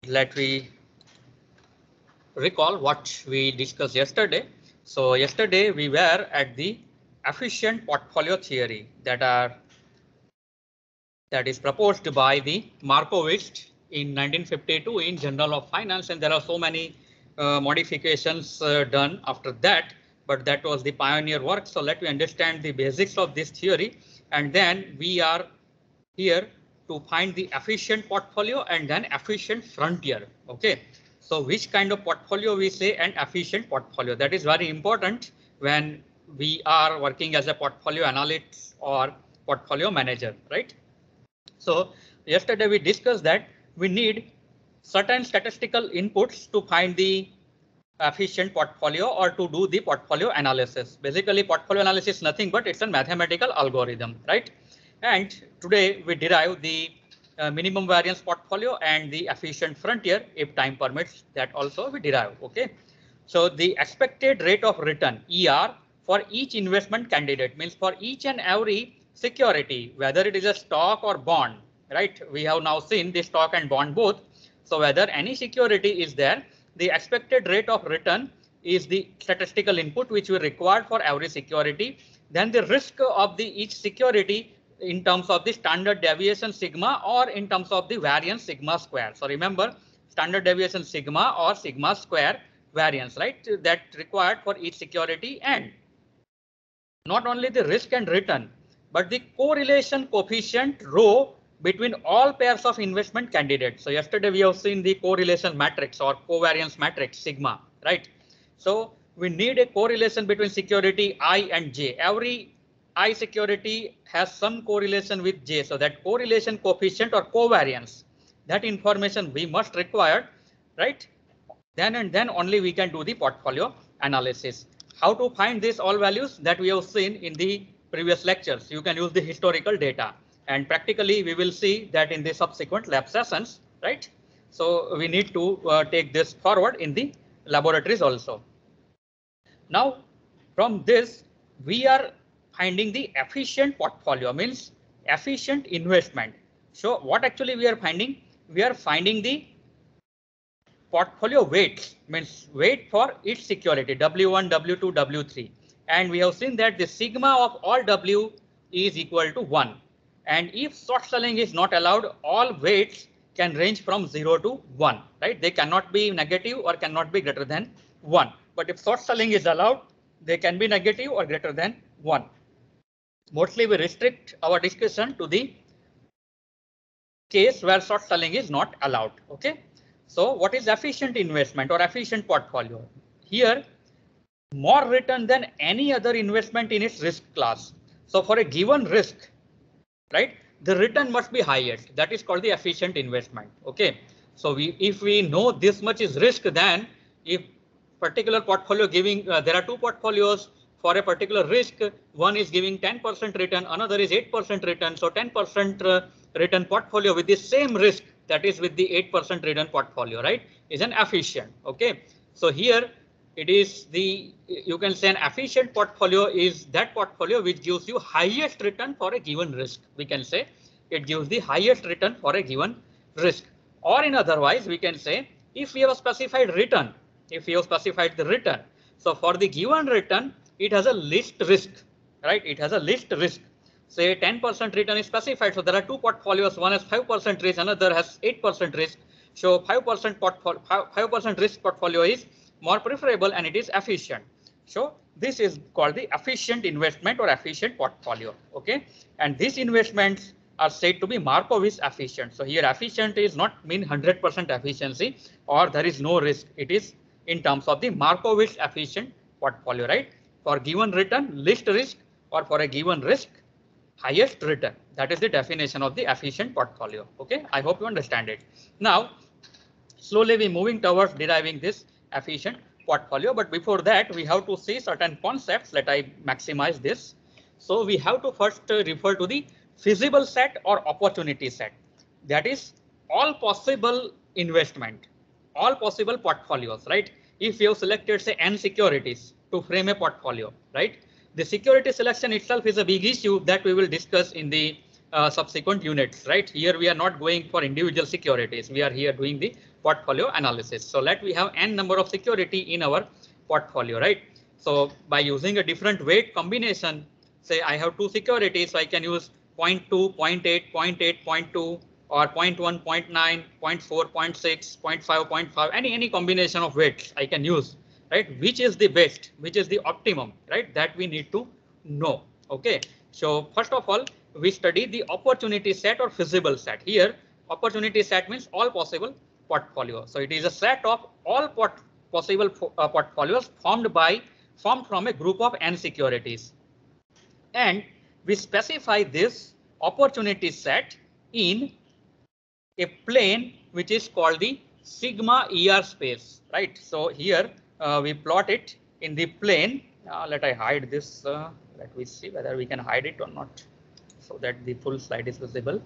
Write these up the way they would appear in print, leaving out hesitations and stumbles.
let we recall what we discussed yesterday. So yesterday we were at the efficient portfolio theory that is proposed by the Markowitz in 1952 in Journal of Finance, and there are so many modifications done after that, but that was the pioneer work. So let me understand the basics of this theory, and then we are here to find the efficient portfolio and then efficient frontier. Okay, so which kind of portfolio we say an efficient portfolio, that is very important when we are working as a portfolio analyst or portfolio manager, right? So yesterday we discussed that we need certain statistical inputs to find the efficient portfolio or to do the portfolio analysis. Basically, portfolio analysis is nothing but it's a mathematical algorithm, right? And today we derive the minimum variance portfolio and the efficient frontier, if time permits, that also we derive. Okay. So the expected rate of return ER for each investment candidate means for each and every security, whether it is a stock or bond, right? We have now seen the stock and bond both. So whether any security is there, the expected rate of return is the statistical input which we require for every security. Then the risk of the each security in terms of the standard deviation sigma or in terms of the variance sigma square. So remember, standard deviation sigma or sigma square variance, right? That required for each security, and not only the risk and return, but the correlation coefficient rho between all pairs of investment candidates. So yesterday we have seen the correlation matrix or covariance matrix sigma, right? So we need a correlation between security I and J. Every I security has some correlation with J. So that correlation coefficient or covariance, that information we must require, right? Then and then only we can do the portfolio analysis. How to find these all values, that we have seen in the previous lectures. You can use the historical data, and practically we will see that in the subsequent lab sessions, right? So we need to take this forward in the laboratories also. Now from this we are finding the efficient portfolio, means efficient investment. So what actually we are finding? We are finding the portfolio weights, means weight for each security W1, W2, W3, and we have seen that the sigma of all W is equal to 1, and if short selling is not allowed, all weights can range from 0 to 1, right? They cannot be negative or cannot be greater than 1, but if short selling is allowed, they can be negative or greater than 1. Mostly we restrict our discussion to the case where short selling is not allowed. Okay. So what is efficient investment or efficient portfolio? Here, more return than any other investment in its risk class. So for a given risk, right, the return must be highest. That is called the efficient investment. Okay. So if we know this much is risk, then if particular portfolio giving, there are two portfolios for a particular risk, one is giving 10% return, another is 8% return. So 10% return portfolio with the same risk, that is with the 8% return portfolio, right, is an efficient. Okay. So here it is the, you can say an efficient portfolio is that portfolio which gives you highest return for a given risk. We can say it gives the highest return for a given risk, or in otherwise we can say if we have specified return, if we have specified the return. So for the given return, it has a least risk, right? It has a least risk. Say 10% return is specified. So there are two portfolios. One has 5% risk, another has 8% risk. So 5% risk portfolio is more preferable and it is efficient. So this is called the efficient investment or efficient portfolio. Okay, and these investments are said to be Markowitz efficient. So here efficient is not mean 100% efficiency or there is no risk. It is in terms of the Markowitz efficient portfolio, right? For given return, least risk, or for a given risk, highest return. That is the definition of the efficient portfolio. Okay, I hope you understand it. Now, slowly we moving towards deriving this efficient portfolio. But before that, we have to see certain concepts. Let I maximize this. So we have to first refer to the feasible set or opportunity set. That is all possible investment, all possible portfolios, right? If you have selected say n securities to frame a portfolio, right? The security selection itself is a big issue that we will discuss in the subsequent units, right? Here we are not going for individual securities. We are here doing the portfolio analysis. So let we have n number of security in our portfolio, right? So by using a different weight combination, say I have two securities, so I can use 0.2, 0.8, 0.8, 0.2, or 0.1, 0.9, 0.4, 0.6, 0.5, 0.5, any combination of weights I can use, right? Which is the best, which is the optimum, right? That we need to know. Okay. So first of all, we study the opportunity set or feasible set. Here, opportunity set means all possible portfolio. So it is a set of all possible portfolios formed from a group of n securities, and we specify this opportunity set in a plane which is called the sigma ER space, right? So here we plot it in the plane. Let I hide this. Let me see whether we can hide it or not, so that the full slide is visible.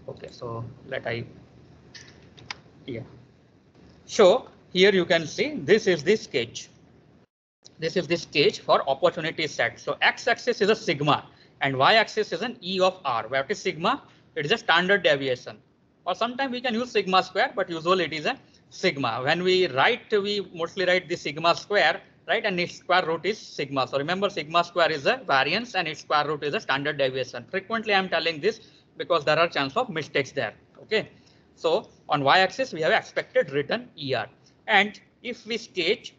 Okay, so yeah. So here you can see this is the sketch. This is the sketch for opportunity set. So x-axis is a sigma and y-axis is an E of R. Where it is sigma, it is a standard deviation. Or sometimes we can use sigma square, but usually it is a sigma. When we write, we mostly write the sigma square, right? And its square root is sigma. So remember, sigma square is a variance and its square root is a standard deviation. Frequently, I'm telling this because there are chance of mistakes there. Okay. So on y-axis, we have expected return ER. And if we sketch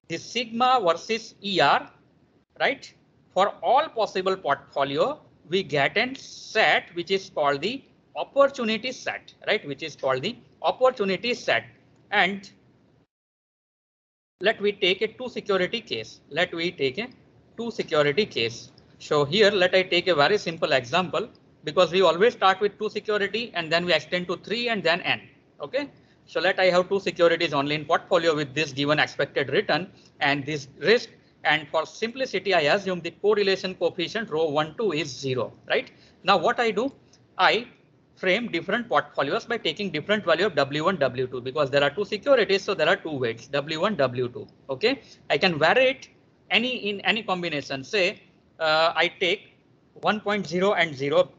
the sigma versus ER, right? For all possible portfolio, we get a set which is called the opportunity set, right? Which is called the opportunity set. And let we take a two security case. Let we take a two security case. So here, let I take a very simple example, because we always start with two security and then we extend to 3 and then n. Okay. So let I have two securities only in portfolio with this given expected return and this risk. And for simplicity, I assume the correlation coefficient rho 1, 2 is 0, right? Now what I do, I frame different portfolios by taking different value of W1, W2, because there are two securities. So there are two weights, W1, W2. Okay. I can vary it in any combination. Say I take 1.0 and 0,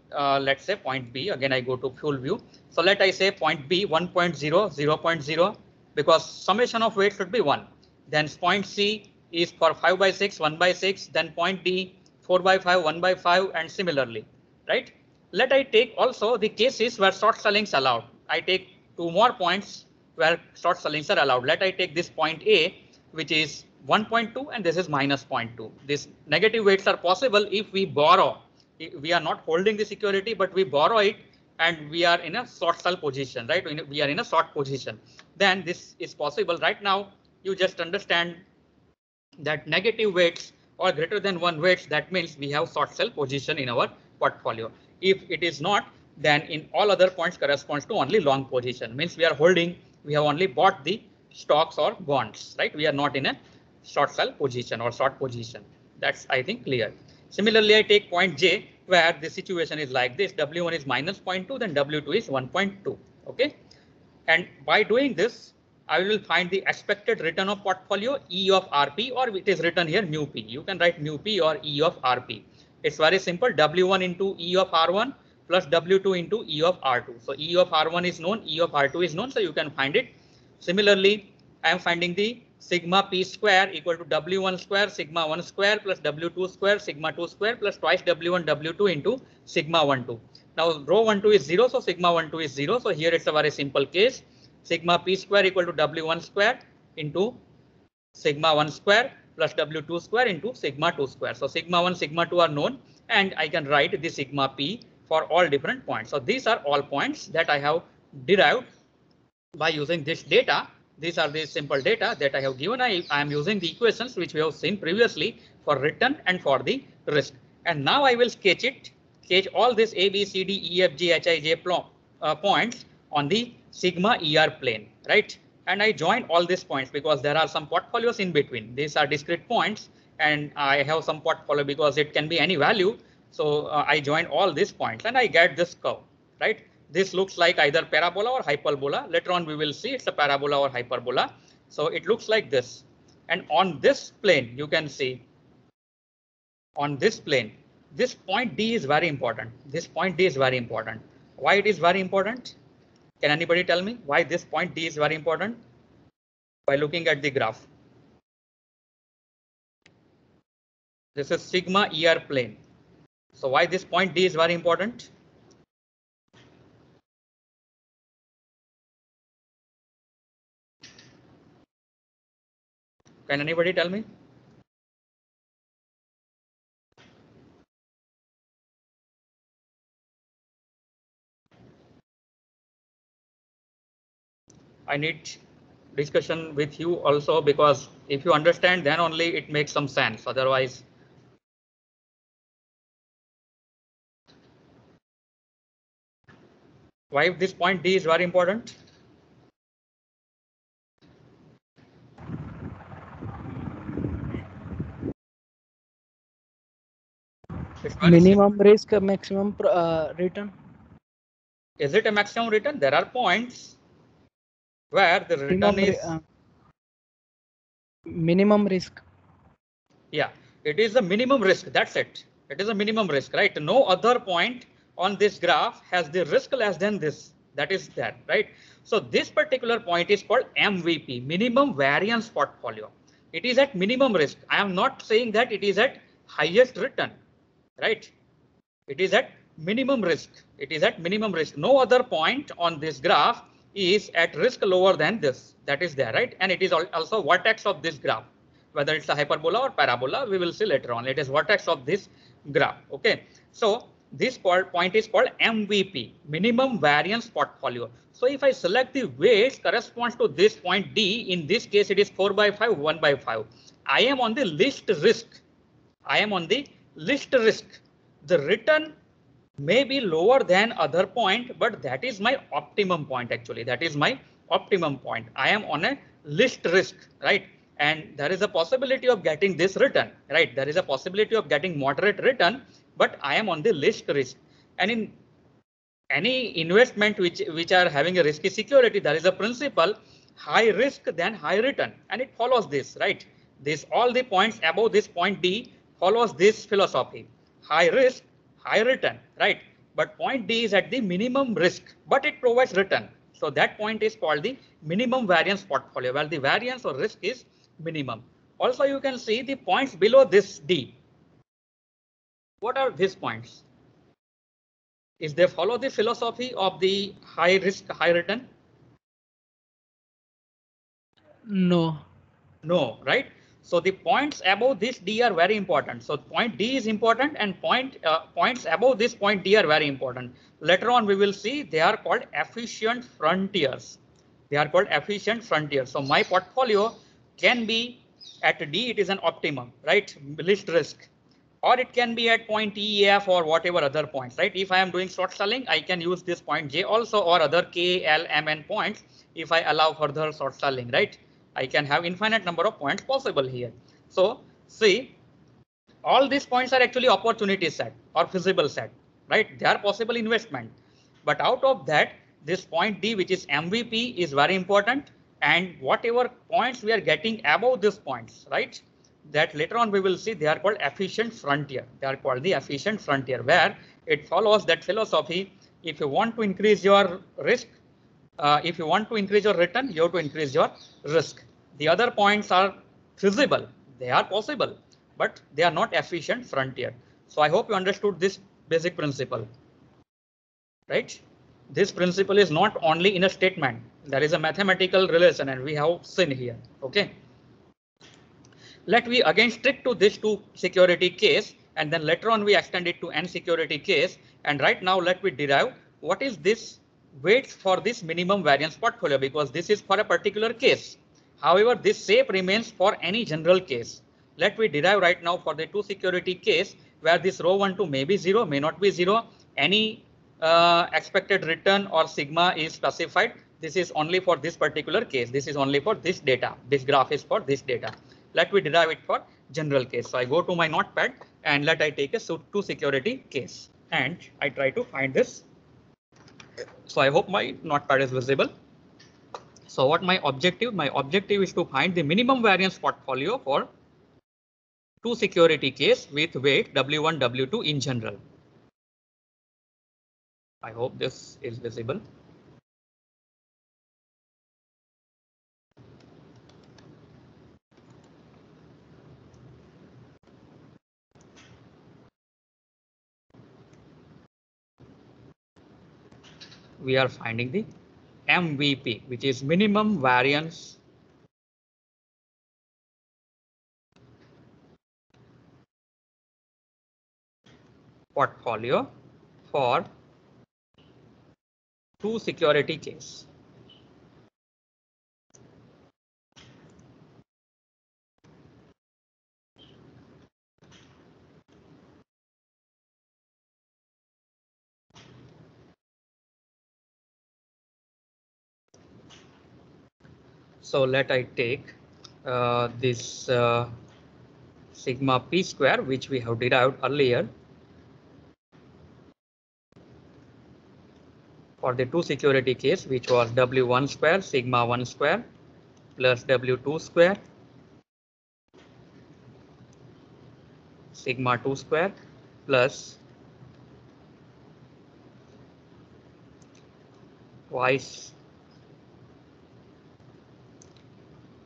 let's say point B. Again, I go to full view. So let I say point B 1.0, 0.0, because summation of weight should be 1. Then point C is for 5 by 6, 1 by 6. Then point D 4 by 5, 1 by 5, and similarly, right? Let I take also the cases where short sellings allowed. I take two more points where short sellings are allowed. Let I take this point A, which is 1.2, and this is minus 0.2. These negative weights are possible if we borrow. We are not holding the security, but we borrow it and we are in a short sell position, right? We are in a short position. Then this is possible. Right now, you just understand that negative weights or greater than 1 weights, that means we have short sell position in our portfolio. If it is not, then in all other points corresponds to only long position, means we are holding, we have only bought the stocks or bonds, right? We are not in a short sell position or short position. That's, I think, clear. Similarly, I take point J where the situation is like this. W1 is minus 0.2, then W2 is 1.2. Okay. And by doing this, I will find the expected return of portfolio E of RP, or it is written here mu P. You can write mu P or E of RP. It's very simple. W1 into E of R1 plus W2 into E of R2. So E of R1 is known, E of R2 is known, so you can find it. Similarly, I am finding the sigma P square equal to W1 square sigma 1 square plus W2 square sigma 2 square plus twice W1 W2 into sigma 1 2. Now rho 1 2 is 0, so sigma 1 2 is 0. So here it's a very simple case. Sigma P square equal to W1 square into sigma 1 square plus W2 square into sigma 2 square. So sigma 1, sigma 2 are known, and I can write the sigma P for all different points. So these are all points that I have derived by using this data. These are the simple data that I have given. I am using the equations which we have seen previously for return and for the risk. And now I will sketch all this A, B, C, D, E, F, G, H, I, J points on the sigma ER plane, right? And I join all these points because there are some portfolios in between. These are discrete points, and I have some portfolio because it can be any value. So I join all these points and I get this curve, right? This looks like either parabola or hyperbola. Later on, we will see it's a parabola or hyperbola. So it looks like this. And on this plane, you can see on this plane, this point D is very important. This point D is very important. Why it is very important? Can anybody tell me why this point D is very important? By looking at the graph. This is sigma ER plane. So why this point D is very important? Can anybody tell me? I need discussion with you also, because if you understand, then only it makes some sense. Otherwise, why this point D is very important? Minimum risk, maximum return. Is it a maximum return? There are points where the return is minimum risk. Yeah, it is a minimum risk. That's it. It is a minimum risk, right? No other point on this graph has the risk less than this. That is that, right? So this particular point is called MVP, minimum variance portfolio. It is at minimum risk. I am not saying that it is at highest return, right? It is at minimum risk. It is at minimum risk. No other point on this graph is at risk lower than this. That is there, right? And it is also vertex of this graph. Whether it's a hyperbola or parabola, we will see later on. It is vertex of this graph. OK, so this point is called MVP, minimum variance portfolio. So if I select the weights corresponds to this point D, in this case it is 4/5, 1/5. I am on the least risk. I am on the least risk. The return may be lower than other point, but that is my optimum point. Actually, that is my optimum point. I am on a least risk, right? And there is a possibility of getting this return, right? There is a possibility of getting moderate return, but I am on the least risk. And in any investment which are having a risky security, there is a principle: high risk then high return, and it follows this, right? This all the points above this point D follows this philosophy: high risk, high return, right? But point D is at the minimum risk, but it provides return. So that point is called the minimum variance portfolio, where the variance or risk is minimum. Also, you can see the points below this D. What are these points? Is they follow the philosophy of the high risk, high return? No. No, right? So the points above this D are very important. So point D is important, and points above this point D are very important. Later on, we will see they are called efficient frontiers. They are called efficient frontiers. So my portfolio can be at D, it is an optimum, right? Least risk. Or it can be at point E, F, or whatever other points, right? If I am doing short selling, I can use this point J also, or other K, L, M, N points if I allow further short selling, right? I can have infinite number of points possible here. So see, all these points are actually opportunity set or feasible set, right? They are possible investment. But out of that, this point D, which is MVP, is very important. And whatever points we are getting above these points, right? That later on we will see they are called efficient frontier. They are called the efficient frontier, where it follows that philosophy. If you want to increase your risk, if you want to increase your return, you have to increase your risk. The other points are feasible. They are possible, but they are not efficient frontier. So I hope you understood this basic principle, right? This principle is not only in a statement. There is a mathematical relation, and we have seen here. OK. Let we again stick to this two security case, and then later on we extend it to n security case. And right now let me derive what is this weights for this minimum variance portfolio, because this is for a particular case. However, this shape remains for any general case. Let me derive right now for the two security case, where this rho 1 2 may be 0, may not be 0. Any expected return or sigma is specified. This is only for this particular case. This is only for this data. This graph is for this data. Let me derive it for general case. So I go to my notepad and let I take a two security case, and I try to find this. So I hope my notepad is visible. So what my objective? My objective is to find the minimum variance portfolio for two security case with weight W1, W2 in general. I hope this is visible. We are finding the MVP, which is minimum variance portfolio for two security case. So let I take this sigma p square, which we have derived earlier for the two security case, which was W1 square sigma 1 square plus W2 square sigma 2 square plus twice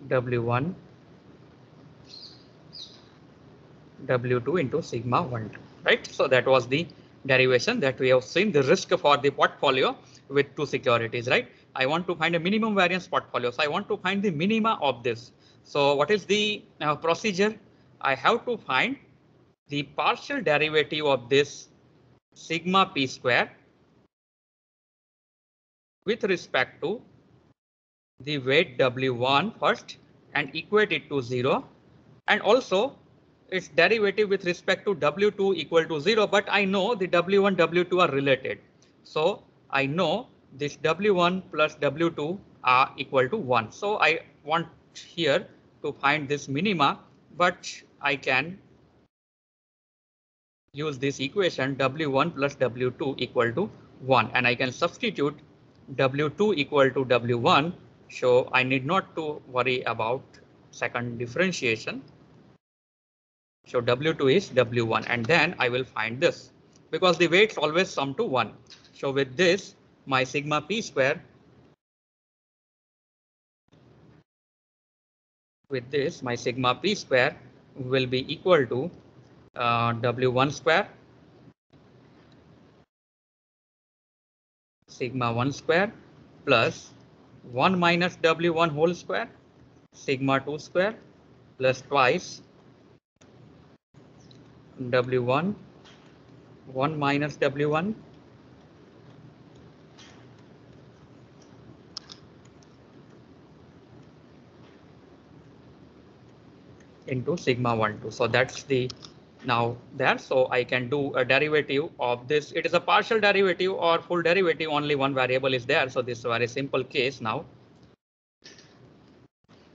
W1 W2 into sigma 1, right? So that was the derivation that we have seen, the risk for the portfolio with two securities, right? I want to find a minimum variance portfolio. So I want to find the minima of this. So what is the procedure? I have to find the partial derivative of this sigma p square with respect to the weight W1 first and equate it to 0, and also its derivative with respect to W2 equal to 0, but I know the W1, W2 are related. So I know this W1 plus W2 are equal to 1. So I want here to find this minima, but I can use this equation W1 plus W2 equal to 1, and I can substitute W2 equal to W1. So I need not to worry about second differentiation. So W2 is W1, and then I will find this because the weights always sum to 1. So with this, my sigma p square, with this, my sigma p square will be equal to W1 square sigma 1 square plus 1 minus W1 whole square sigma 2 square plus twice W1 1 minus W1 into sigma 1 2. So that's the now there. So I can do a derivative of this. It is a partial derivative or full derivative. Only one variable is there. So this is a very simple case. Now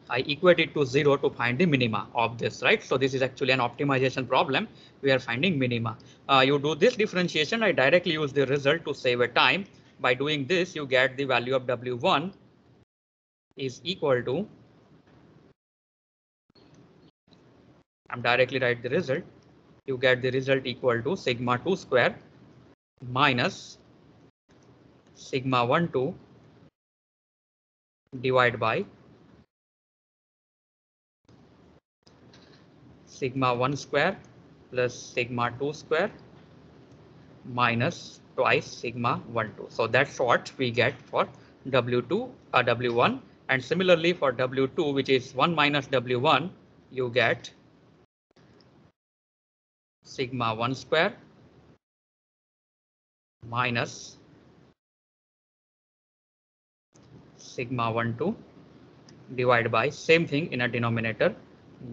I equate it to 0 to find the minima of this, right? So this is actually an optimization problem. We are finding minima. You do this differentiation. I directly use the result to save a time. By doing this, you get the value of W1 is equal to, I'm directly write the result. You get the result equal to sigma 2 square minus sigma 1 2 divided by sigma 1 square plus sigma 2 square minus twice sigma 1 2. So that's what we get for W2 W1, and similarly for W2, which is 1 minus W1, you get sigma 1 square minus sigma 1 2 divided by same thing in a denominator,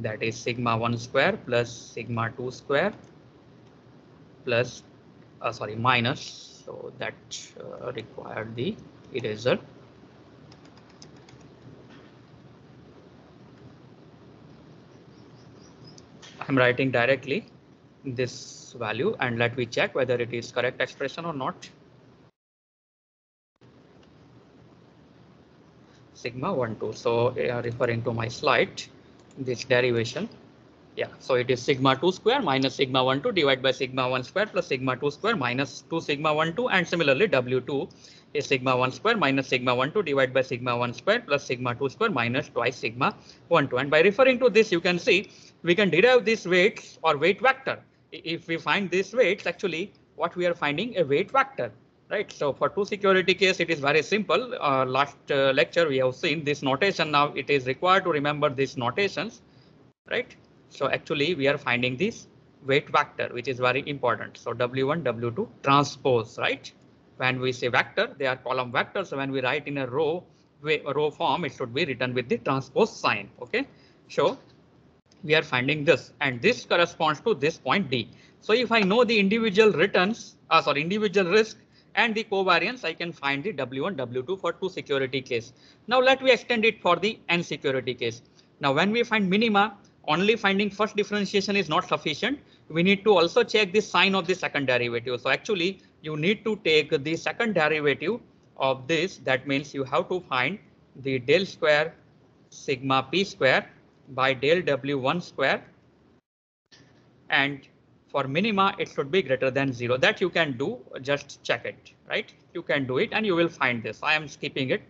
that is sigma 1 square plus sigma 2 square plus sorry minus, so that required the eraser. I'm writing directly this value and let me check whether it is correct expression or not. Sigma 1 2. So referring to my slide, this derivation Yeah, so it is sigma 2 square minus sigma 1 2 divided by sigma 1 square plus sigma 2 square minus 2 sigma 1 2, and similarly W2 is sigma 1 square minus sigma 1 2 divided by sigma 1 square plus sigma 2 square minus twice sigma 1 2. And by referring to this, you can see we can derive these weights or weight vector. If we find these weights, actually what we are finding a weight vector, right? So for two security case, it is very simple. Last lecture we have seen this notation. Now it is required to remember these notations, right? So actually we are finding this weight vector, which is very important. So W1, W2 transpose, right? When we say vector, they are column vectors. So when we write in a row form, it should be written with the transpose sign. OK, so we are finding this, and this corresponds to this point D. So if I know the individual returns, individual risk and the covariance, I can find the W1, W2 for two security case. Now let me extend it for the n security case. Now when we find minima, only finding first differentiation is not sufficient. We need to also check the sign of the second derivative. So actually you need to take the second derivative of this. That means you have to find the del square sigma p square by del W1 square, and for minima it should be greater than 0. That you can do, just check it, right? You can do it and you will find this. I am skipping it.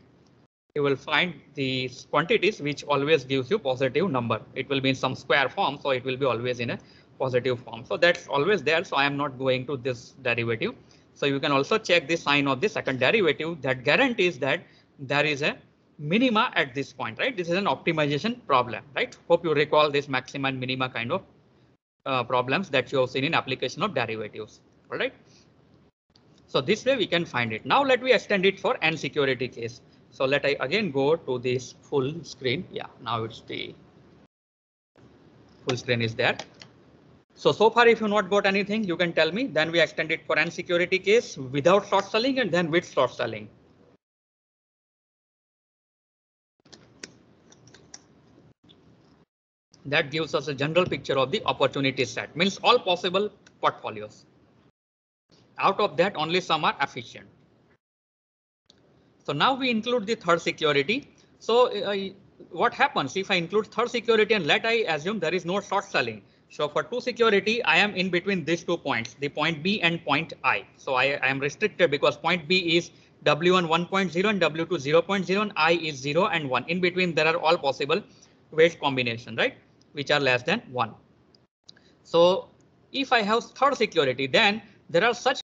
You will find these quantities which always gives you positive number. It will be in some square form, so it will be always in a positive form. So that's always there. So I am not going to this derivative. So you can also check the sign of the second derivative. That guarantees that there is a minima at this point, right? This is an optimization problem, right? Hope you recall this maxima and minima kind of problems that you have seen in application of derivatives. All right. So this way we can find it. Now let me extend it for n security case. So let I again go to this full screen. Yeah, now it's the full screen is there. So far if you not got anything, you can tell me. Then we extend it for n security case without short selling and then with short selling. That gives us a general picture of the opportunity set, means all possible portfolios. Out of that, only some are efficient. So now we include the third security. So what happens if I include third security and let I assume there is no short selling? So for two security, I am in between these 2 points, the point B and point I. So I am restricted because point B is W1 1.0 and W2 0.0 and I is 0 and 1. In between, there are all possible weight combination, right? Which are less than 1. So if I have third security, then there are such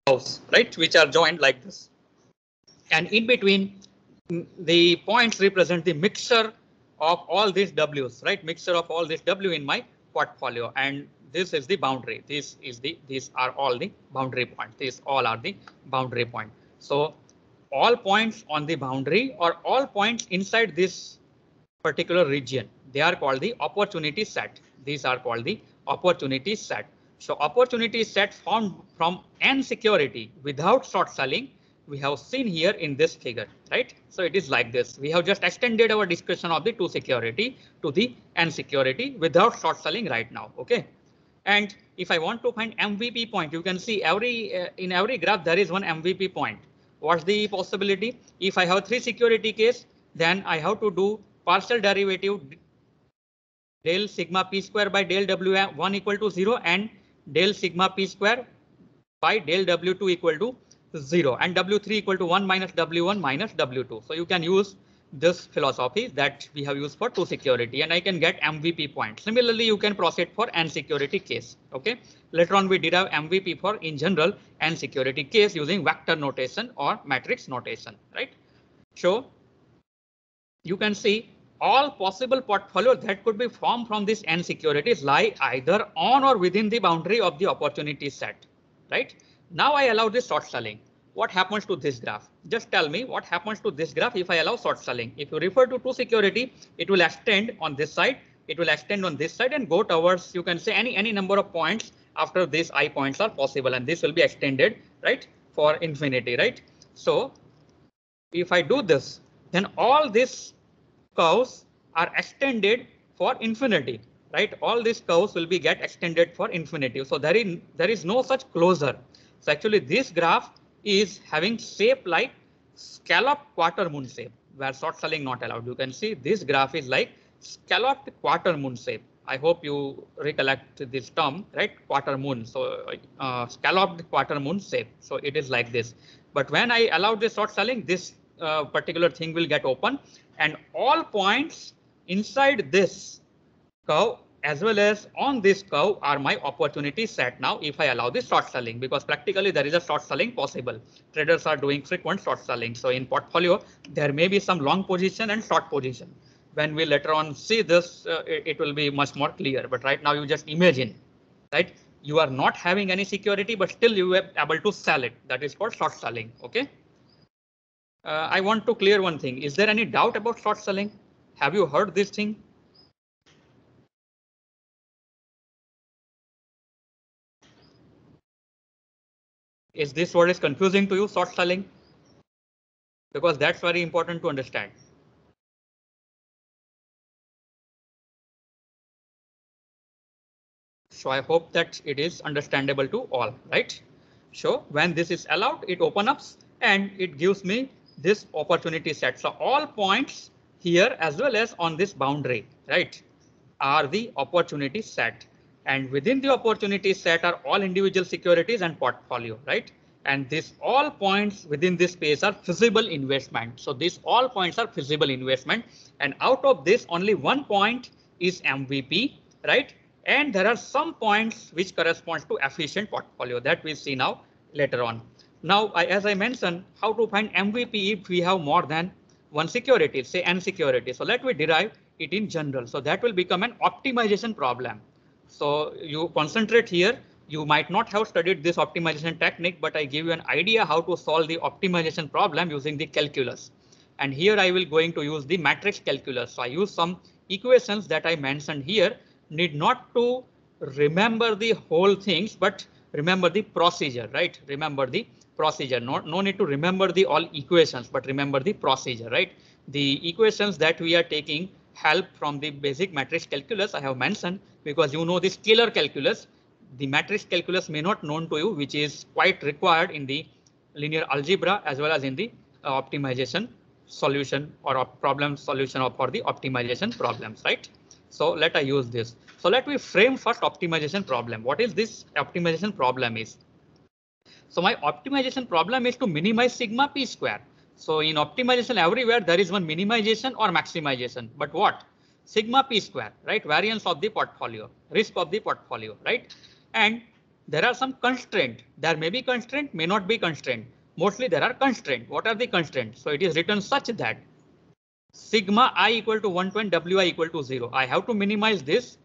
house, right, which are joined like this. And in between, the points represent the mixture of all these W's, right? Mixture of all this W in my portfolio. And this is the boundary. These are all the boundary points. These all are the boundary point. So all points on the boundary or all points inside this particular region, they are called the opportunity set. These are called the opportunity set. So opportunity set formed from n security without short selling, we have seen here in this figure, right? So it is like this. We have just extended our discussion of the two security to the n security without short selling right now. OK. And if I want to find MVP point, you can see in every graph there is one MVP point. What's the possibility? If I have three security case, then I have to do partial derivative del sigma p square by del W1 equal to 0 and del sigma p square by del W2 equal to 0 and W3 equal to 1 minus W1 minus W2. So you can use this philosophy that we have used for 2 security, and I can get MVP point. Similarly, you can proceed for n security case. OK, later on we derive MVP for in general n security case using vector notation or matrix notation, right? So you can see all possible portfolios that could be formed from this n securities lie either on or within the boundary of the opportunity set, right? Now I allow this short selling. What happens to this graph? Just tell me what happens to this graph if I allow short selling. If you refer to 2 security, it will extend on this side, it will extend on this side and go towards, you can say, any number of points after these I points are possible, and this will be extended, right, for infinity, right? So if I do this, then all these curves are extended for infinity, right? All these curves will be get extended for infinity. So there is no such closure. So actually this graph is having shape like scalloped quarter moon shape, where short selling not allowed. You can see this graph is like scalloped quarter moon shape. I hope you recollect this term, right? Quarter moon. So scalloped quarter moon shape. So it is like this. But when I allow this short selling, this particular thing will get open, and all points inside this curve as well as on this curve are my opportunity set now if I allow this short selling, because practically there is a short selling possible. Traders are doing frequent short selling. So in portfolio, there may be some long position and short position. When we later on see this, it will be much more clear. But right now you just imagine, right? You are not having any security, but still you are able to sell it. That is called short selling. OK. I want to clear one thing. Is there any doubt about short selling? Have you heard this thing? Is this word is confusing to you, short selling? Because that's very important to understand. So I hope that it is understandable to all, right? So when this is allowed, it opens up and it gives me this opportunity set. So all points here as well as on this boundary, right, are the opportunity set. And within the opportunity set are all individual securities and portfolio, right? And this all points within this space are feasible investment. So these all points are feasible investment. And out of this, only one point is MVP, right? And there are some points which corresponds to efficient portfolio that we see now later on. Now, as I mentioned, how to find MVP if we have more than one security, say n security. So let me derive it in general. So that will become an optimization problem. So you concentrate here. You might not have studied this optimization technique, but I give you an idea how to solve the optimization problem using the calculus. And here I will going to use the matrix calculus. So I use some equations that I mentioned here. Need not to remember the whole things, but remember the procedure, right? Remember the procedure. No need to remember the all equations, but remember the procedure, right? The equations that we are taking help from the basic matrix calculus I have mentioned, because you know the scalar calculus. The matrix calculus may not known to you, which is quite required in the linear algebra as well as in the optimization solution or problem solution for the optimization problems, right? So let I use this. So let me frame first optimization problem. What is this optimization problem is? So my optimization problem is to minimize sigma p square. So in optimization everywhere there is one minimization or maximization, but what? Sigma p square, right? Variance of the portfolio, risk of the portfolio, right? And there are some constraint. There may be constraint, may not be constraint. Mostly there are constraint. What are the constraints? So it is written such that sigma I equal to 120, wi equal to 0. I have to minimize this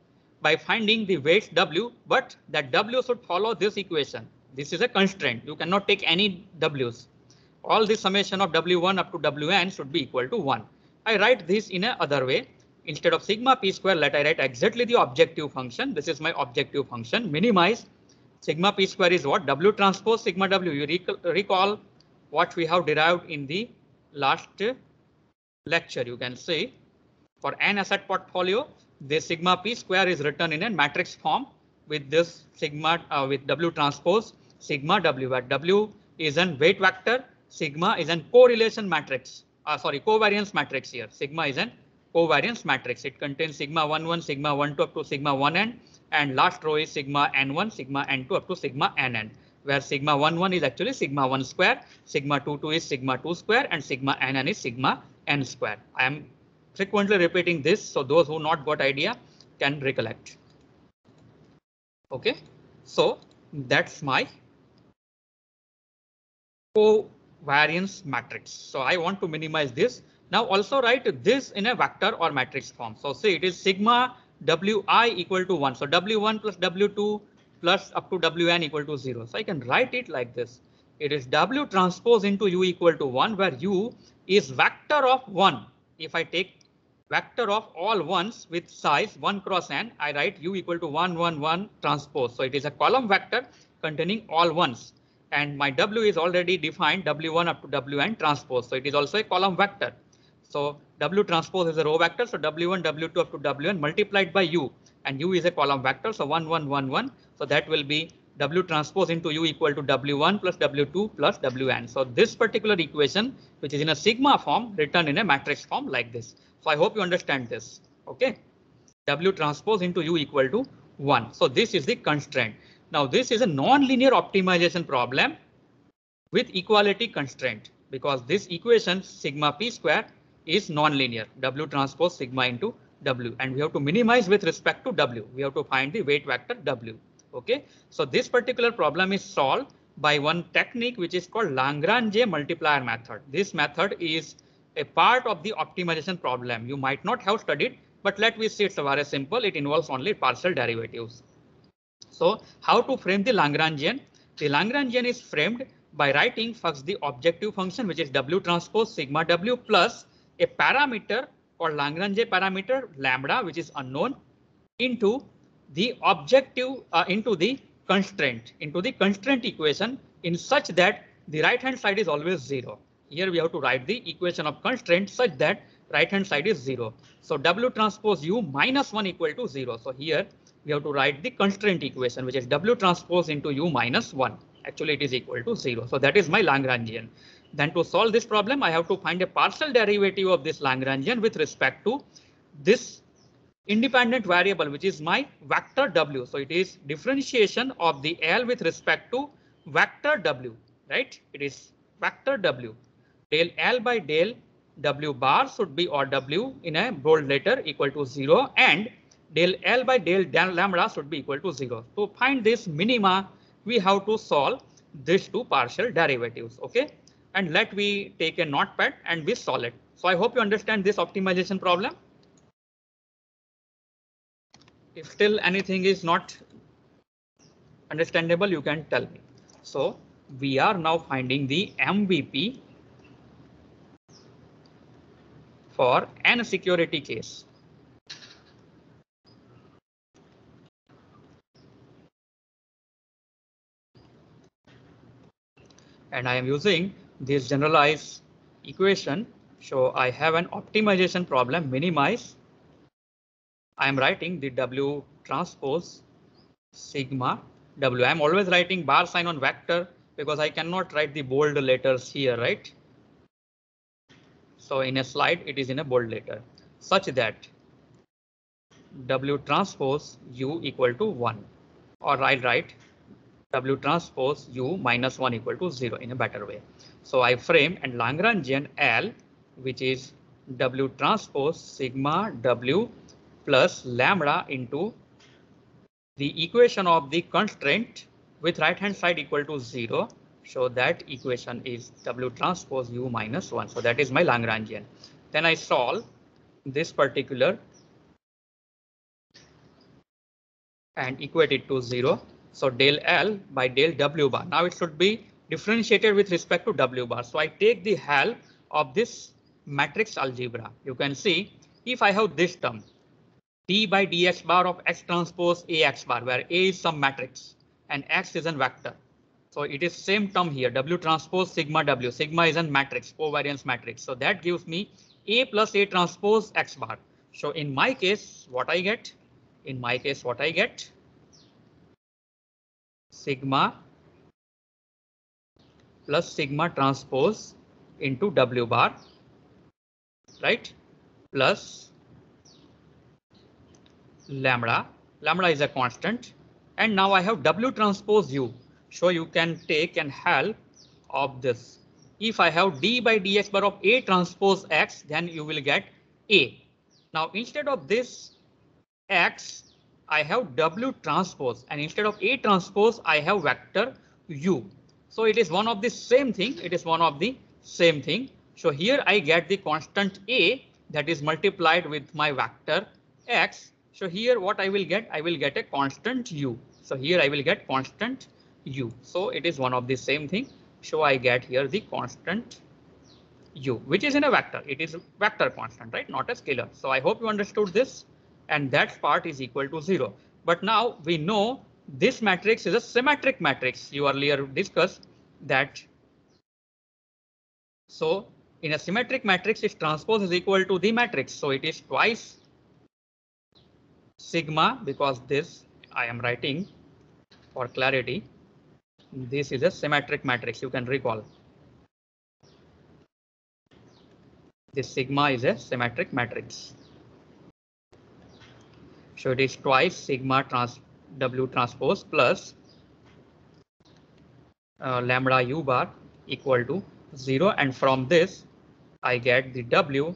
by finding the weights w, but that w should follow this equation. This is a constraint. You cannot take any w's. All the summation of w1 up to wn should be equal to 1. I write this in a other way. Instead of sigma p square, let I write exactly the objective function. This is my objective function. Minimize sigma p square is what? W transpose sigma w. You recall what we have derived in the last lecture. You can see for an asset portfolio, this sigma p square is written in a matrix form with this sigma with W transpose sigma W, where W is an weight vector, sigma is an correlation matrix. Covariance matrix here. Sigma is an covariance matrix. It contains sigma 1, sigma 1, 2 up to sigma 1n, and last row is sigma n1, sigma n2 up to sigma nn, where sigma 1 is actually sigma 1 square, sigma 2 is sigma 2 square, and sigma nn is sigma n square. I am frequently repeating this, so those who not got idea can recollect. Okay, so that's my covariance matrix. So I want to minimize this. Now also write this in a vector or matrix form. So see, it is sigma wi equal to 1. So w1 plus w2 plus up to wn equal to 0. So I can write it like this. It is w transpose into u equal to 1, where u is vector of 1. If I take vector of all ones with size 1 cross n, I write u equal to 1, 1, 1 transpose. So it is a column vector containing all ones. And my w is already defined w1 up to wn transpose. So it is also a column vector. So w transpose is a row vector. So w1, w2 up to wn multiplied by u, and u is a column vector. So 1, 1, 1, 1. So that will be w transpose into u equal to w1 plus w2 plus wn. So this particular equation, which is in a sigma form, written in a matrix form like this. So I hope you understand this. OK, w transpose into u equal to 1. So this is the constraint. Now this is a non-linear optimization problem with equality constraint, because this equation sigma p square is non-linear, w transpose sigma into w, and we have to minimize with respect to w. We have to find the weight vector w. OK, so this particular problem is solved by one technique which is called Lagrange multiplier method. This method is a part of the optimization problem. You might not have studied, but let me see, it's very simple. It involves only partial derivatives. So how to frame the Lagrangian? The Lagrangian is framed by writing first the objective function, which is w transpose sigma w plus a parameter called Lagrange parameter lambda, which is unknown, into the objective into the constraint equation in such that the right hand side is always 0. Here we have to write the equation of constraint such that right hand side is 0. So w transpose u minus 1 equal to 0. So here we have to write the constraint equation, which is w transpose into u minus 1. Actually, it is equal to 0. So that is my Lagrangian. Then to solve this problem, I have to find a partial derivative of this Lagrangian with respect to this independent variable, which is my vector w. So it is differentiation of the L with respect to vector w, right? It is vector w. Del L by del w bar should be, or w in a bold letter, equal to 0, and del L by del lambda should be equal to 0. To find this minima, we have to solve these two partial derivatives. OK, and let me take a notepad and we solve it. So I hope you understand this optimization problem. If still anything is not understandable, you can tell me. So we are now finding the MVP for n security case. And I am using this generalized equation. So I have an optimization problem, minimize. I am writing the w transpose sigma w. I am always writing bar sign on vector because I cannot write the bold letters here, right? So in a slide, it is in a bold letter, such that w transpose u equal to 1, or I'll write w transpose u minus 1 equal to 0 in a better way. So I frame and Lagrangian L, which is w transpose sigma w plus lambda into the equation of the constraint with right hand side equal to 0. So that equation is w transpose u minus 1. So that is my Lagrangian. Then I solve this particular and equate it to 0. So del L by del w bar. Now it should be differentiated with respect to w bar. So I take the help of this matrix algebra. You can see if I have this term d by dx bar of x transpose ax bar, where A is some matrix and x is a vector. So it is same term here, w transpose sigma w. Sigma is a matrix, covariance matrix. So that gives me A plus A transpose x bar. So in my case, what I get? In my case, what I get? Sigma plus sigma transpose into w bar, right? Plus lambda. Lambda is a constant. And now I have w transpose u. So you can take an help of this. if I have d by dx bar of A transpose x, then you will get A. Now instead of this x, I have W transpose, and instead of A transpose, I have vector U. So it is one of the same thing. It is one of the same thing. So here I get the constant A that is multiplied with my vector x. So here what I will get? I will get a constant U. So here I will get constant U. So it is one of the same thing. So I get here the constant U, which is in a vector. It is a vector constant, right? Not a scalar. So I hope you understood this, and that part is equal to 0. But now we know this matrix is a symmetric matrix. You earlier discussed that. So in a symmetric matrix, its transpose is equal to the matrix. So it is twice sigma, because this I am writing for clarity. This is a symmetric matrix. You can recall. This sigma is a symmetric matrix. So it is twice sigma W transpose plus lambda U bar equal to 0. And from this, I get the W.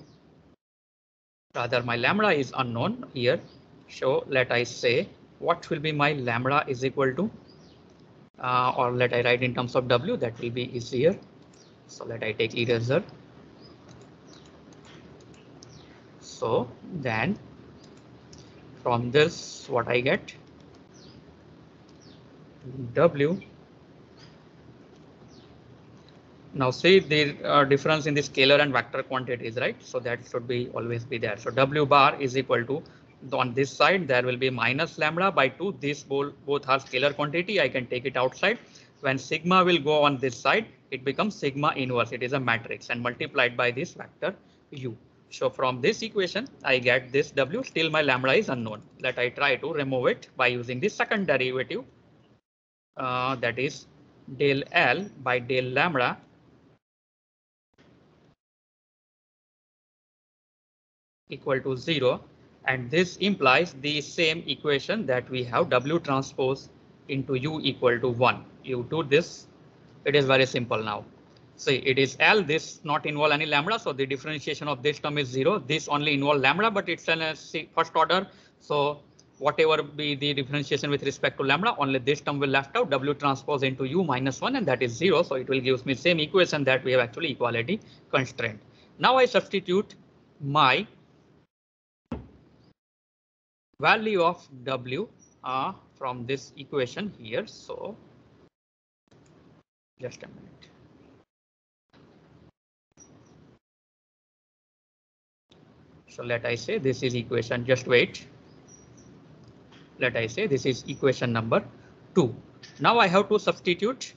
Rather, my lambda is unknown here. So let I say what will be my lambda is equal to, or let I write in terms of W, that will be easier. So let I take eraser. So then from this, what I get? W. Now see the difference in the scalar and vector quantities, right? So that should be always be there. So W bar is equal to, on this side there will be minus lambda by 2. These both are scalar quantity. I can take it outside. When sigma will go on this side, it becomes sigma inverse. It is a matrix and multiplied by this vector U. So from this equation, I get this W. Still my lambda is unknown. Let I try to remove it by using the second derivative. That is del L by del lambda equal to 0, and this implies the same equation that we have W transpose into U equal to 1. You do this, it is very simple now. See, it is L, this not involve any lambda, so the differentiation of this term is 0. This only involve lambda, but it's an first order. So whatever be the differentiation with respect to lambda, only this term will left out, W transpose into U minus 1, and that is 0. So it will give me same equation that we have actually equality constraint. Now I substitute my value of W from this equation here. So just a minute. So let I say this is equation, just wait. Let I say this is equation number 2. Now I have to substitute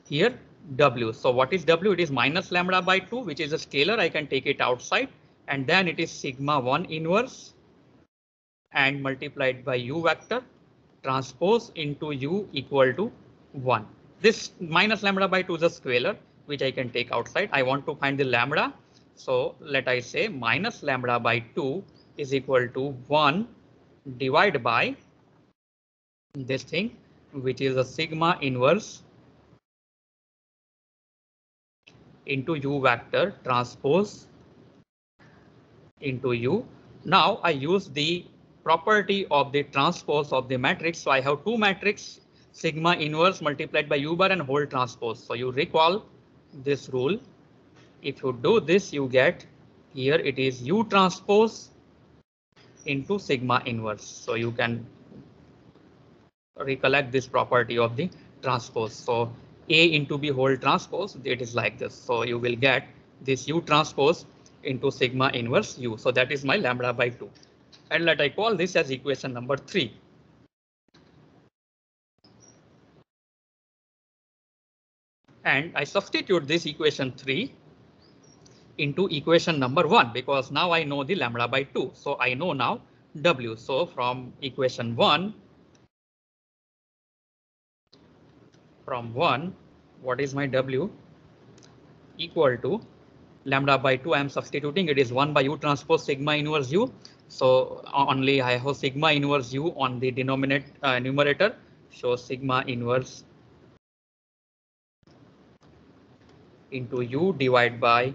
here W. So what is W? It is minus lambda by 2, which is a scalar. I can take it outside, and then it is sigma 1 inverse and multiplied by U vector transpose into U equal to 1. This minus lambda by 2 is a scalar, which I can take outside. I want to find the lambda. So let I say minus lambda by 2 is equal to 1 divided by this thing, which is a sigma inverse into U vector transpose into U. Now I use the property of the transpose of the matrix. So I have two matrix, sigma inverse multiplied by U bar and whole transpose. So you recall this rule. If you do this, you get here it is U transpose into sigma inverse. So you can recollect this property of the transpose. So A into B whole transpose, it is like this. So you will get this U transpose into sigma inverse U. So that is my lambda by 2. And let I call this as equation number 3. And I substitute this equation 3 into equation number 1, because now I know the lambda by 2. So I know now W. So from equation 1, what is my W? Equal to lambda by 2. I am substituting, it is 1 by U transpose sigma inverse U. So only I have sigma inverse U on the numerator. So sigma inverse into U divided by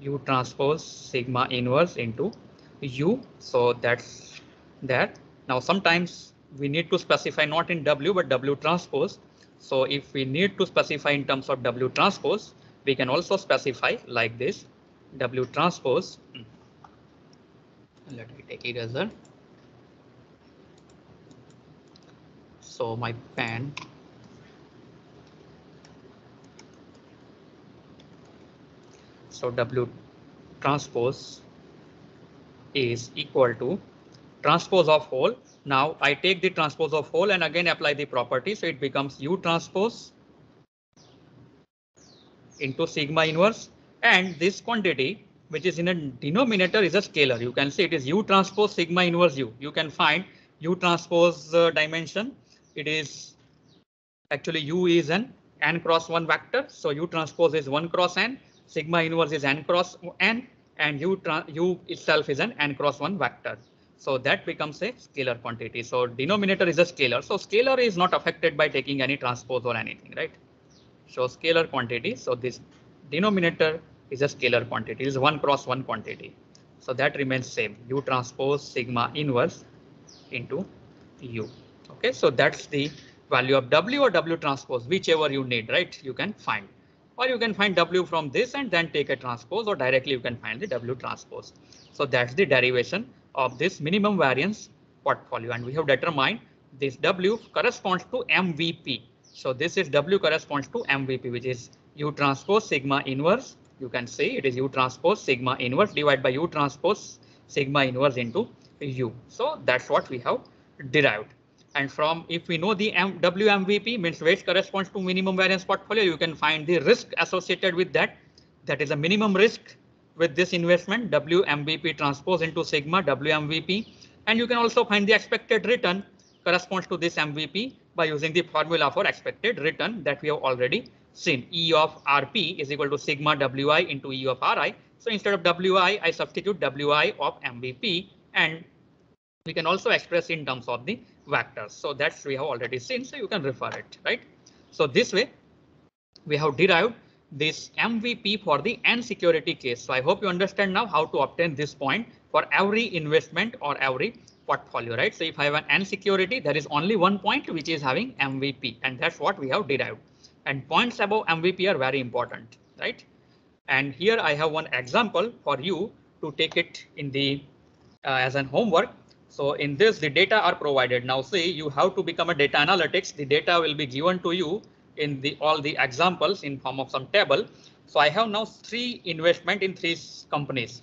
U transpose sigma inverse into U. So that's that. Now sometimes we need to specify not in W but W transpose. So if we need to specify in terms of W transpose, we can also specify like this W transpose. Let me take eraser. So my pen. So W transpose is equal to transpose of whole. Now I take the transpose of whole and again apply the property. So it becomes U transpose into sigma inverse, and this quantity which is in a denominator is a scalar. You can say it is U transpose sigma inverse U. You can find U transpose dimension. It is actually U is an n cross 1 vector. So U transpose is 1 cross n, sigma inverse is n cross n, and U itself is an n cross 1 vector. So that becomes a scalar quantity. So denominator is a scalar. So scalar is not affected by taking any transpose or anything, right? So scalar quantity. So this denominator is a scalar quantity. It is 1 cross 1 quantity. So that remains same. U transpose sigma inverse into U. Okay, so that's the value of W or W transpose, whichever you need, right? You can find, or you can find W from this and then take a transpose, or directly you can find the W transpose. So that's the derivation of this minimum variance portfolio, and we have determined this W corresponds to MVP. So this is W corresponds to MVP, which is U transpose sigma inverse. You can say it is U transpose sigma inverse divided by U transpose sigma inverse into U. So that's what we have derived. And from, if we know the WMVP means which corresponds to minimum variance portfolio, you can find the risk associated with that. That is a minimum risk with this investment, WMVP transpose into sigma WMVP. And you can also find the expected return corresponds to this MVP by using the formula for expected return that we have already seen. E of RP is equal to sigma WI into E of RI. So instead of WI, I substitute WI of MVP, and we can also express in terms of the vectors. So that's we have already seen. So you can refer it, right? So this way we have derived this MVP for the N security case. So I hope you understand now how to obtain this point for every investment or every portfolio, right? So if I have an N security, there is only one point which is having MVP, and that's what we have derived. And points above MVP are very important, right? And here I have one example for you to take it in the as an homework. So in this, the data are provided. Now see, you have to become a data analytics. The data will be given to you in the all the examples in form of some table. So I have now 3 investment in 3 companies.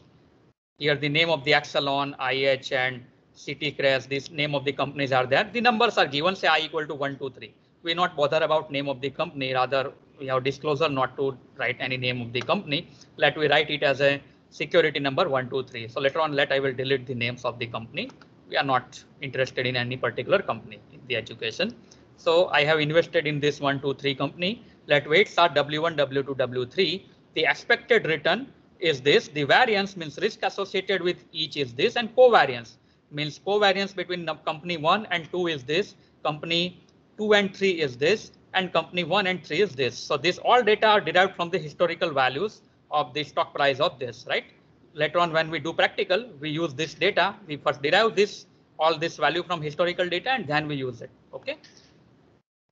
Here the name of the Exelon, IH and CityCrest, this name of the companies are there. The numbers are given, say I equal to 1, 2, 3. We not bother about name of the company, rather we have disclosure not to write any name of the company. Let we write it as a security number 1, 2, 3. So later on, I will delete the names of the company. We are not interested in any particular company in the education. So I have invested in this 1, 2, 3 company. Let weights are W1, W2, W3. The expected return is this. The variance means risk associated with each is this, and covariance means covariance between company 1 and 2 is this, company 2 and 3 is this, and company 1 and 3 is this. So this all data are derived from the historical values of the stock price of this, right? Later on, when we do practical, we use this data. We first derive this all this value from historical data, and then we use it. OK.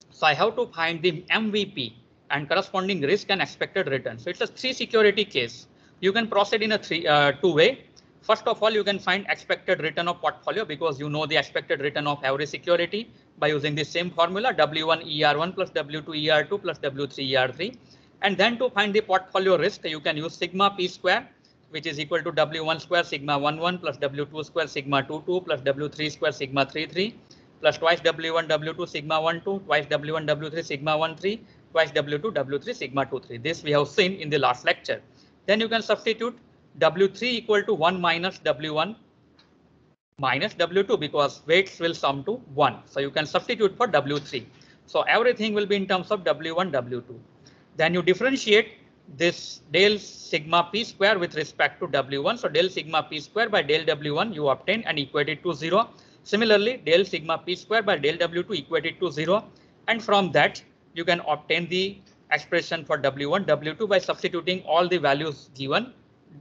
So I have to find the MVP and corresponding risk and expected return. So it's a 3 security case. You can proceed in a 2 way. First of all, you can find expected return of portfolio because you know the expected return of every security by using the same formula W1 ER1 plus W2 ER2 plus W3 ER3. And then to find the portfolio risk, you can use sigma P square, which is equal to W1 square sigma 11 plus W2 square sigma 22 plus W3 square sigma 33 plus twice W1 W2 sigma 12, twice W1 W3 sigma 13, twice W2 W3 sigma 23. This we have seen in the last lecture. Then you can substitute W3 equal to 1 minus W1 minus W2 because weights will sum to 1. So you can substitute for W3. So everything will be in terms of W1 W2. Then you differentiate this del sigma P square with respect to W1. So del sigma P square by del W1 you obtain and equate it to 0. Similarly, del sigma P square by del W2 equate it to 0. And from that you can obtain the expression for W1, W2 by substituting all the values given.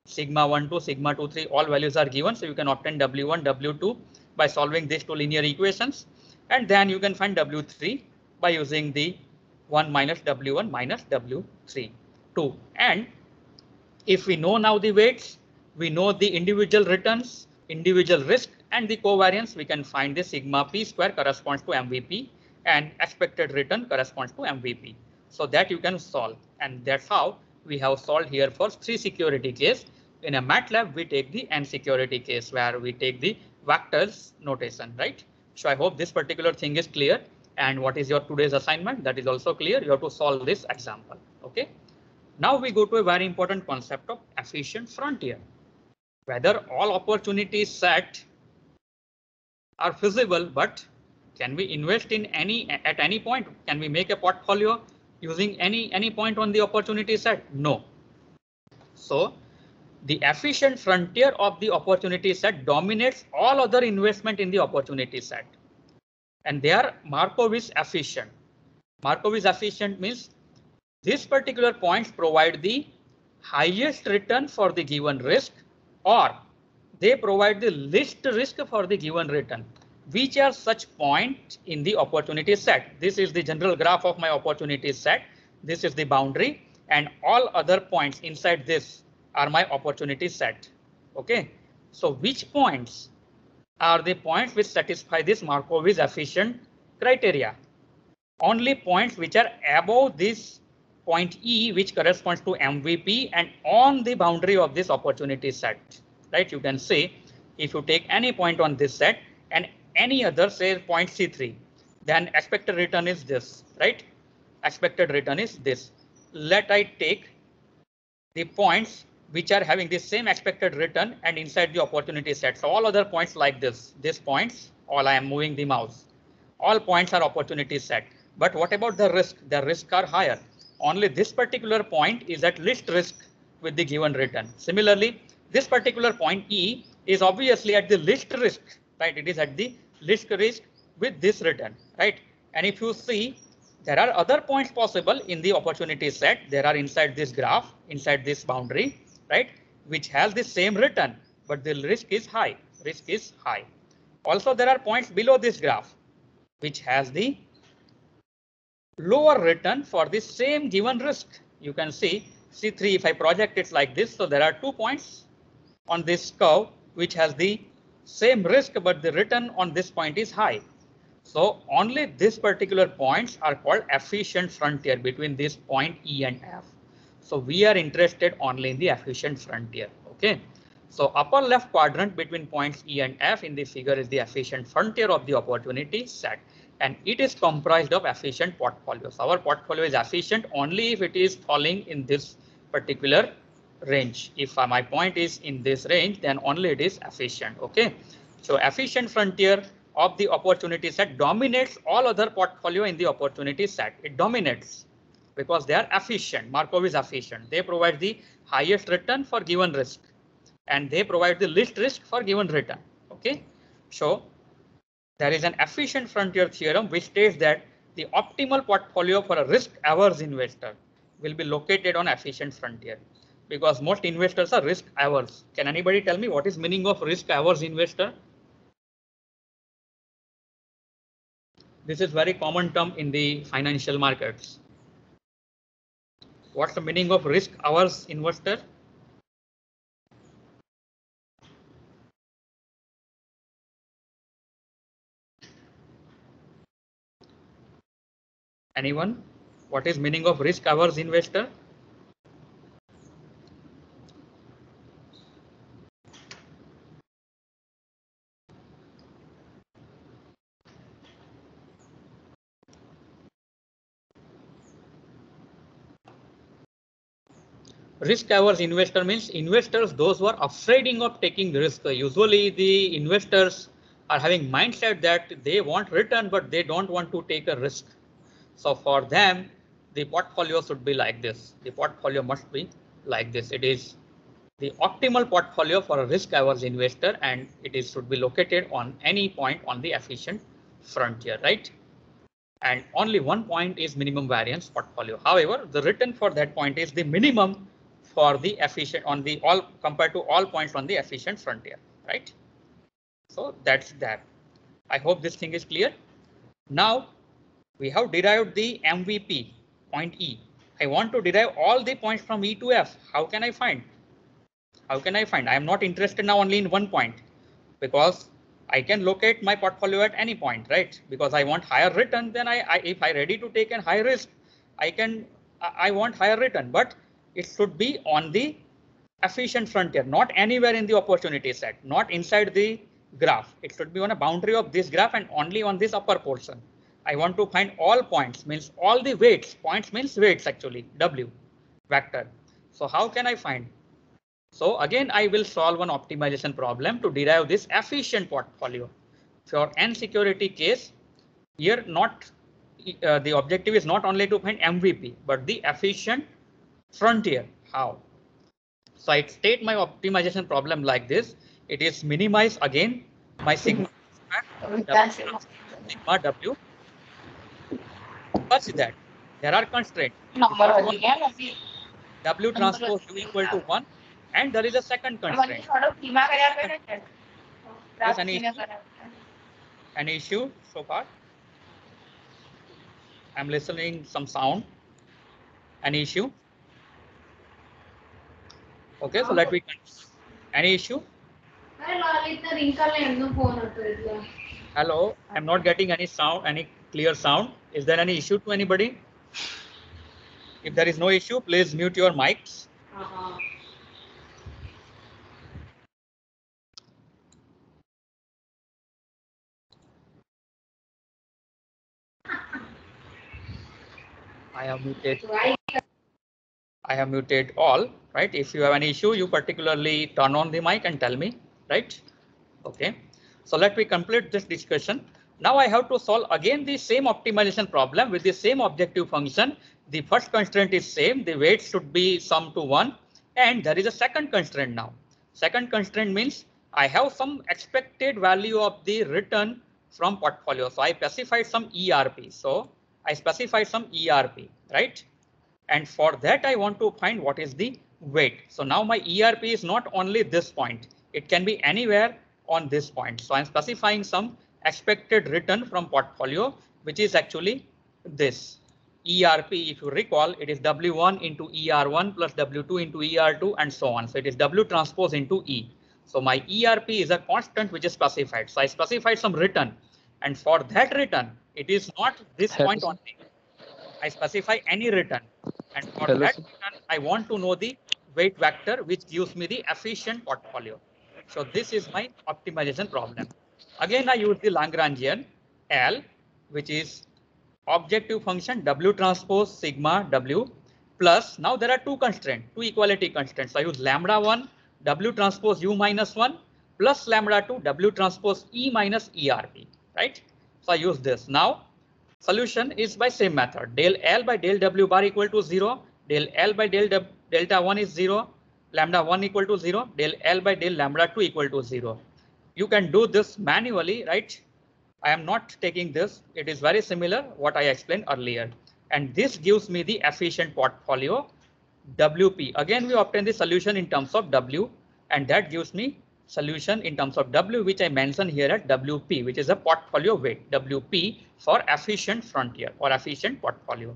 Sigma 1, 2, sigma 2, 3, all values are given. So you can obtain W1, W2 by solving these two linear equations. And then you can find W3 by using the 1 minus W1 minus W3, 2. And if we know now the weights, we know the individual returns, individual risk, and the covariance, we can find the sigma p square corresponds to MVP and expected return corresponds to MVP. So that you can solve. And that's how we have solved here for 3 security case. In a MATLAB, we take the n security case where we take the vectors notation, right? So I hope this particular thing is clear. And what is your today's assignment? That is also clear. You have to solve this example. OK. Now we go to a very important concept of efficient frontier. Whether all opportunities set are feasible, but can we invest in at any point? Can we make a portfolio using any point on the opportunity set? No. So the efficient frontier of the opportunity set dominates all other investment in the opportunity set. And they are Markowitz efficient. Markowitz efficient means these particular points provide the highest return for the given risk, or they provide the least risk for the given return. Which are such points in the opportunity set? This is the general graph of my opportunity set. This is the boundary, and all other points inside this are my opportunity set. OK, so which points are the points which satisfy this Markowitz efficient criteria? Only points which are above this point E, which corresponds to MVP and on the boundary of this opportunity set, right? You can say if you take any point on this set and any other, say point C3, then expected return is this, right? Expected return is this. Let I take the points which are having the same expected return and inside the opportunity set. So all other points like this, these points, all I am moving the mouse. All points are opportunity set. But what about the risk? The risks are higher. Only this particular point is at least risk with the given return. Similarly, this particular point E is obviously at the least risk, right? It is at the least risk with this return, right? And if you see, there are other points possible in the opportunity set. There are inside this graph, inside this boundary, right? Which has the same return, but the risk is high. Risk is high. Also, there are points below this graph, which has the lower return for the same given risk. You can see C3, if I project it like this, so there are 2 points on this curve which has the same risk, but the return on this point is high. So only these particular points are called efficient frontier between this point E and F. So we are interested only in the efficient frontier. OK, so upper left quadrant between points E and F in the figure is the efficient frontier of the opportunity set. And it is comprised of efficient portfolios. Our portfolio is efficient only if it is falling in this particular range. If my point is in this range, then only it is efficient. OK, so efficient frontier of the opportunity set dominates all other portfolio in the opportunity set. It dominates because they are efficient. Markowitz efficient. They provide the highest return for given risk, and they provide the least risk for given return. OK, so there is an efficient frontier theorem which states that the optimal portfolio for a risk-averse investor will be located on efficient frontier, because most investors are risk-averse. Can anybody tell me what is meaning of risk-averse investor? This is very common term in the financial markets. What's the meaning of risk-averse investor? Anyone? What is meaning of risk-averse investor? Risk-averse investor means investors, those who are afraid of taking risk. Usually the investors are having mindset that they want return, but they don't want to take a risk. So for them, the portfolio should be like this. The portfolio must be like this. It is the optimal portfolio for a risk-averse investor, and it is should be located on any point on the efficient frontier, right? and only one point is minimum variance portfolio. However, the written for that point is the minimum for the efficient on the all compared to all points on the efficient frontier, right? So that's that. I hope this thing is clear. Now we have derived the MVP point E. I want to derive all the points from E to F. How can I find? How can I find? I am not interested now only in one point, because I can locate my portfolio at any point, right? Because I want higher return, then if I ready to take a high risk, I want higher return, but it should be on the efficient frontier, not anywhere in the opportunity set, not inside the graph. It should be on a boundary of this graph and only on this upper portion. I want to find all points, means all the weights. Points means weights actually, W vector. So how can I find? So again, I will solve an optimization problem to derive this efficient portfolio. For n security case, here not the objective is not only to find MVP, but the efficient frontier. How? So I state my optimization problem like this. It is minimize again my sigma W. Such that there are constraints. W transpose U equal to 1, and there is a second constraint. Yes, any issue so far? I'm listening some sound. Any issue? Okay, so let me continue. Any issue? Hello, I'm not getting any sound, any clear sound. Is there any issue to anybody? If there is no issue, please mute your mics. I have muted all, right? If you have any issue, you particularly turn on the mic and tell me, right? Okay, so let me complete this discussion. Now I have to solve again the same optimization problem with the same objective function. The first constraint is same, the weight should be sum to 1, and there is a second constraint now. Second constraint means I have some expected value of the return from portfolio. So I specified some ERP. So I specified some ERP, right? And for that, I want to find what is the weight. So now my ERP is not only this point, it can be anywhere on this point. So I'm specifying some expected return from portfolio, which is actually this ERP. If you recall, it is W1 into ER1 plus W2 into ER2 and so on. So it is W transpose into E. So my ERP is a constant which is specified. So I specified some return, and for that return, it is not this point only. I specify any return, and for that return, I want to know the weight vector, which gives me the efficient portfolio. So this is my optimization problem. Again, I use the Lagrangian L, which is objective function W transpose sigma W plus. Now there are two constraints, two equality constraints. So I use lambda 1 W transpose U minus 1 plus lambda 2 W transpose E minus ERP, right? So I use this. Now solution is by same method. Del L by del W bar equal to 0. Del L by del delta 1 is 0. Lambda 1 equal to 0. Del L by del lambda 2 equal to 0. You can do this manually, right? I am not taking this. It is very similar what I explained earlier. And this gives me the efficient portfolio WP. Again, we obtain the solution in terms of W, and that gives me solution in terms of W, which I mentioned here at WP, which is a portfolio weight, WP for efficient frontier or efficient portfolio.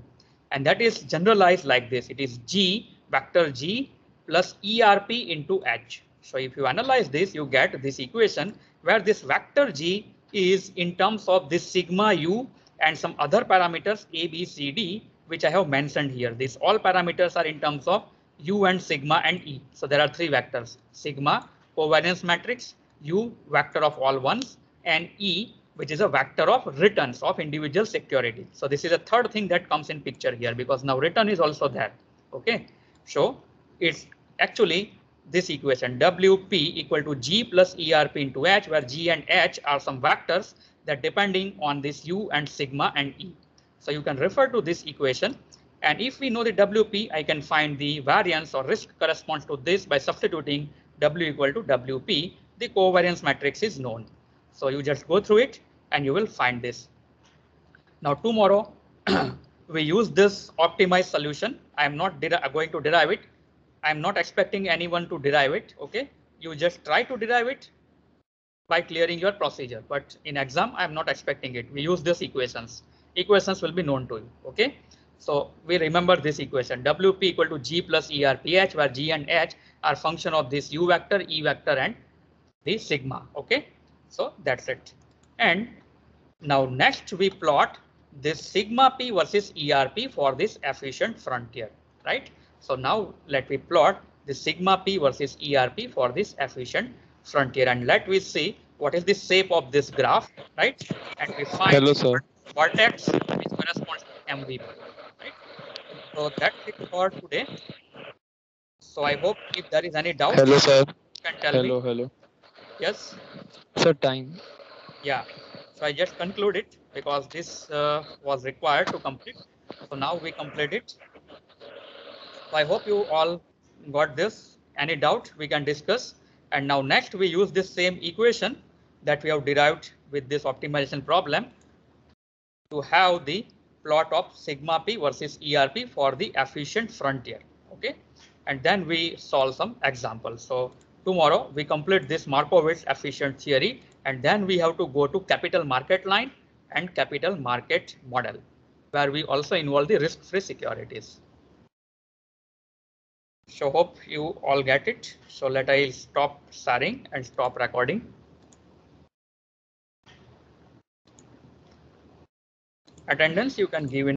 And that is generalized like this. It is G vector G plus ERP into H. So if you analyze this, you get this equation where this vector G is in terms of this sigma U and some other parameters A, B, C, D, which I have mentioned here. These all parameters are in terms of U and sigma and E. So there are three vectors: sigma, covariance matrix, U vector of all ones, and E, which is a vector of returns of individual security. So this is a third thing that comes in picture here, because now return is also there. Okay, so it's actually this equation WP equal to G plus ERP into H, where G and H are some vectors that depending on this U and sigma and E. So you can refer to this equation, and if we know the WP, I can find the variance or risk corresponds to this by substituting W equal to WP. The covariance matrix is known. So you just go through it and you will find this. Now tomorrow we use this optimized solution. I am not going to derive it. I am not expecting anyone to derive it. OK, you just try to derive it by clearing your procedure. But in exam, I am not expecting it. We use these equations. Equations will be known to you. OK, so we remember this equation WP equal to G plus ERPH, where G and H are function of this U vector, E vector, and the sigma. OK, so that's it. And now next we plot this sigma P versus ERP for this efficient frontier, right? So now let me plot the sigma P versus ERP for this efficient frontier, and let me see what is the shape of this graph, right? And we find Hello, sir. vertex which corresponds to MVP, right? So that's it for today. So I hope if there is any doubt, Hello, sir. you can tell me. Hello. Yes. Sir, time. Yeah, so I just conclude it because this was required to complete. So now we complete it. So I hope you all got this. Any doubt we can discuss. And now next we use this same equation that we have derived with this optimization problem to have the plot of sigma P versus ERP for the efficient frontier. OK, and then we solve some examples. So tomorrow we complete this Markowitz efficient theory, and then we have to go to capital market line and capital market model, where we also involve the risk-free securities. So hope you all get it. So let I stop sharing and stop recording. Attendance you can give in